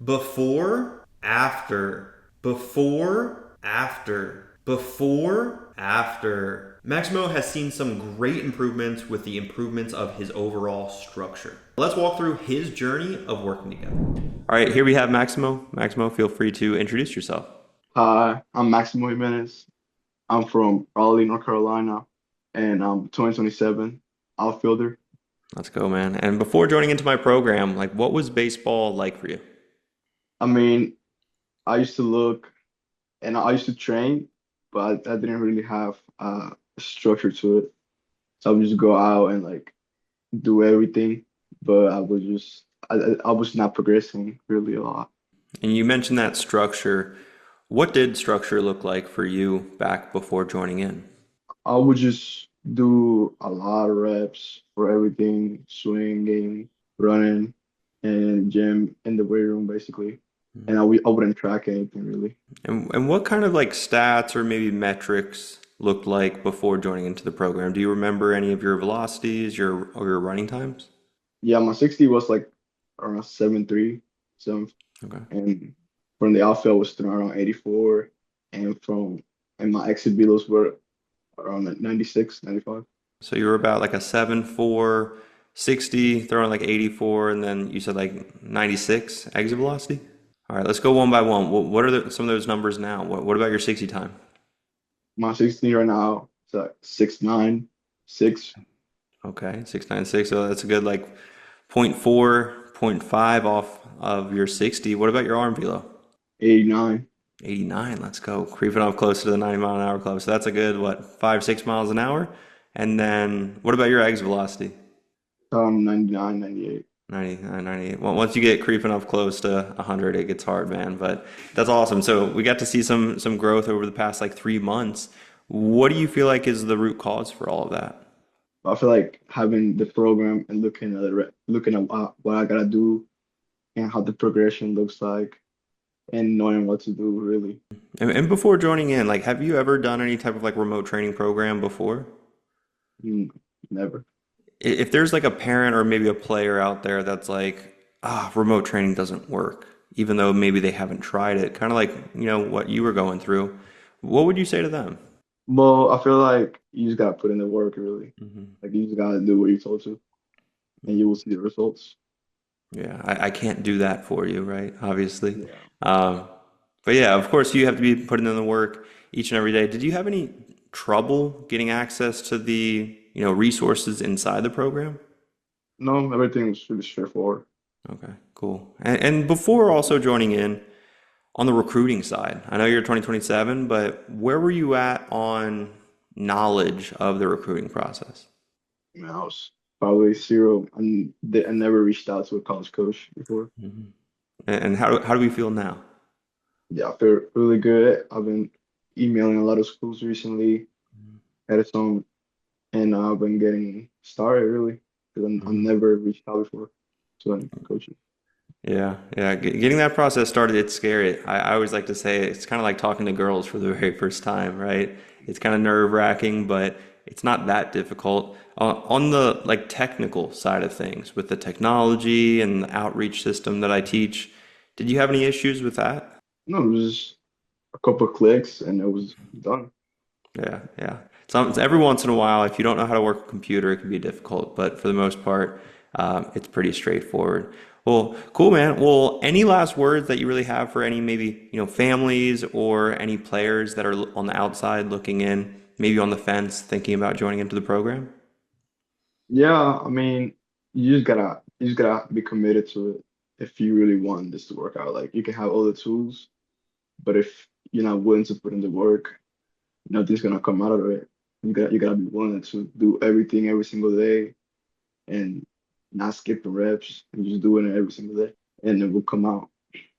Before, after, before, after, before, after. Maximo has seen some great improvements with the improvements of his overall structure. Let's walk through his journey of working together. All right, here we have Maximo. Maximo, feel free to introduce yourself. Hi, I'm Maximo Jimenez. I'm from Raleigh, North Carolina, and I'm 2027 outfielder. Let's go, man. And before joining into my program, like what was baseball like for you? I mean, I used to look and I used to train, but I didn't really have a structure to it. So I would just go out and like do everything, but I was not progressing really a lot. And you mentioned that structure. What did structure look like for you back before joining in? I would just do a lot of reps for everything, swinging, running, and gym in the weight room basically. And I wouldn't track anything really. And what kind of like stats or maybe metrics looked like before joining into the program? Do you remember any of your velocities, your running times? Yeah, my 60 was like around 7.3, so Okay. and from the outfield was around 84, and from and my exit velos were around like 96, 95. So you were about like a 7.4, 60, throwing like 84, and then you said like 96 exit velocity? All right, let's go one by one. What are some of those numbers now? What about your 60 time? My 60 right now is like 6'9", 6, Okay, 696. So that's a good like point 0.4, point 0.5 off of your 60. What about your arm velo? 89, 89. Let's go. Creeping up close to the 90-mile-an-hour club. So that's a good, what, 5, 6 miles an hour? And then what about your exit velocity? 99, 98. 99, 98. Well, once you get creeping up close to 100, it gets hard, man. But that's awesome. So we got to see some growth over the past like 3 months. What do you feel like is the root cause for all of that? I feel like having the program and looking at what I gotta do and how the progression looks like and knowing what to do really. And before joining in, like, have you ever done any type of like remote training program before? Mm, Never. If there's like a parent or maybe a player out there that's like, remote training doesn't work, even though maybe they haven't tried it, kind of like, what you were going through, what would you say to them? Well, I feel like you just gotta put in the work really. Hmm. Like you just gotta do what you're told to, and you will see the results. Yeah, I can't do that for you, right? Obviously. Yeah. Um, but yeah, of course, you have to be putting in the work each and every day. Did you have any trouble getting access to the, resources inside the program? No, everything was really straightforward. Okay, cool. And before also joining in on the recruiting side, I know you're 2027, but where were you at on knowledge of the recruiting process? I mean, I was probably zero. I never reached out to a college coach before. Mhm. And how do we feel now? Yeah, I feel really good. I've been emailing a lot of schools recently, had some, and I've been getting started really because I Mhm. never reached out before to any coaches. Yeah, yeah. Getting that process started, it's scary. I always like to say it's kind of like talking to girls for the very first time, right? It's kind of nerve-wracking, but it's not that difficult. On the like technical side of things, with the technology and the outreach system that I teach, did you have any issues with that? No, it was just a couple of clicks and it was done. Yeah, yeah. Every once in a while, if you don't know how to work a computer, it can be difficult, but for the most part, it's pretty straightforward. Well, cool, man. Well, any last words that you really have for any maybe, families or any players that are on the outside looking in, maybe on the fence, thinking about joining into the program? Yeah, I mean, you just gotta be committed to it if you really want this to work out. Like you can have all the tools, but if you're not willing to put in the work, nothing's gonna come out of it. You gotta be willing to do everything every single day and not skip the reps and just doing it every single day, and it will come out.